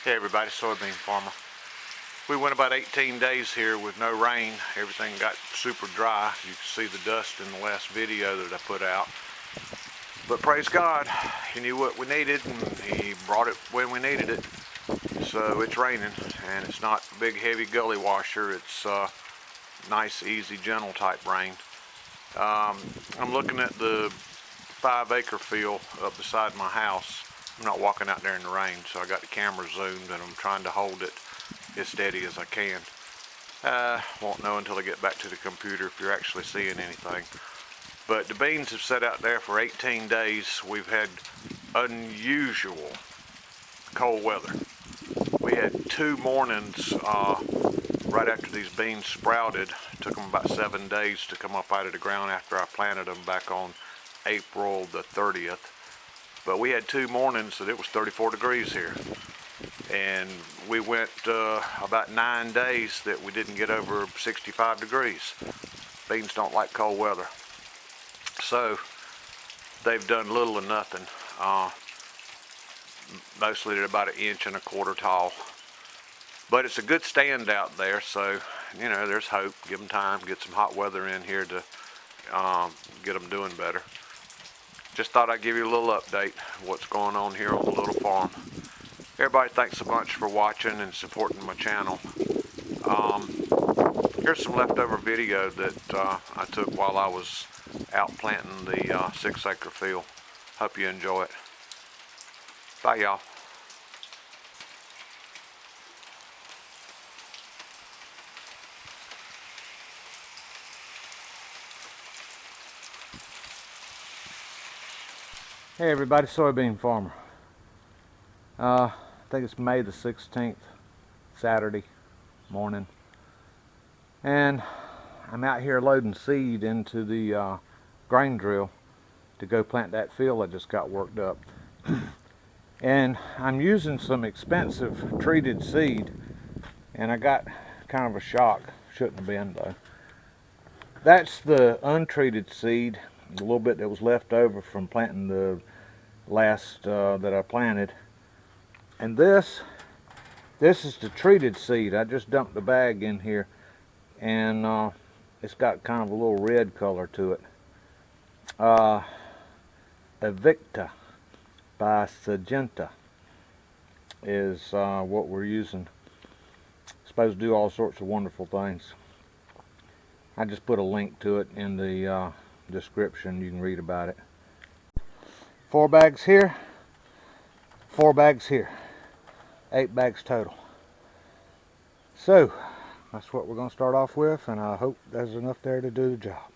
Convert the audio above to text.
Hey everybody, soybean farmer. We went about 18 days here with no rain. Everything got super dry. You can see the dust in the last video that I put out. But praise God, He knew what we needed and He brought it when we needed it. So it's raining, and it's not a big heavy gully washer. It's nice, easy, gentle type rain. I'm looking at the 5-acre field up beside my house. I'm not walking out there in the rain, so I got the camera zoomed and I'm trying to hold it as steady as I can. Won't know until I get back to the computer if you're actually seeing anything. But the beans have sat out there for 18 days. We've had unusual cold weather. We had 2 mornings right after these beans sprouted. It took them about 7 days to come up out of the ground after I planted them back on April the 30th. But we had 2 mornings that it was 34 degrees here. And we went about 9 days that we didn't get over 65 degrees. Beans don't like cold weather. So they've done little or nothing. Mostly they're about 1.25 inches tall. But it's a good stand out there, so you know, there's hope. Give them time, get some hot weather in here to get them doing better. Just thought I'd give you a little update of what's going on here on the little farm. Everybody, thanks a bunch for watching and supporting my channel. Here's some leftover video that I took while I was out planting the 6-acre field. Hope you enjoy it. Bye, y'all. Hey everybody, soybean farmer. I think it's May the 16th, Saturday morning. And I'm out here loading seed into the grain drill to go plant that field I just got worked up. And I'm using some expensive treated seed, and I got kind of a shock. Shouldn't have been though. That's the untreated seed, a little bit that was left over from planting the last that I planted. And this is the treated seed. I just dumped the bag in here, and it's got kind of a little red color to it. Evicta by Syngenta is what we're using. It's supposed to do all sorts of wonderful things. I just put a link to it in the description. You can read about it. 4 bags here, 4 bags here, 8 bags total. So that's what we're going to start off with, and I hope there's enough there to do the job.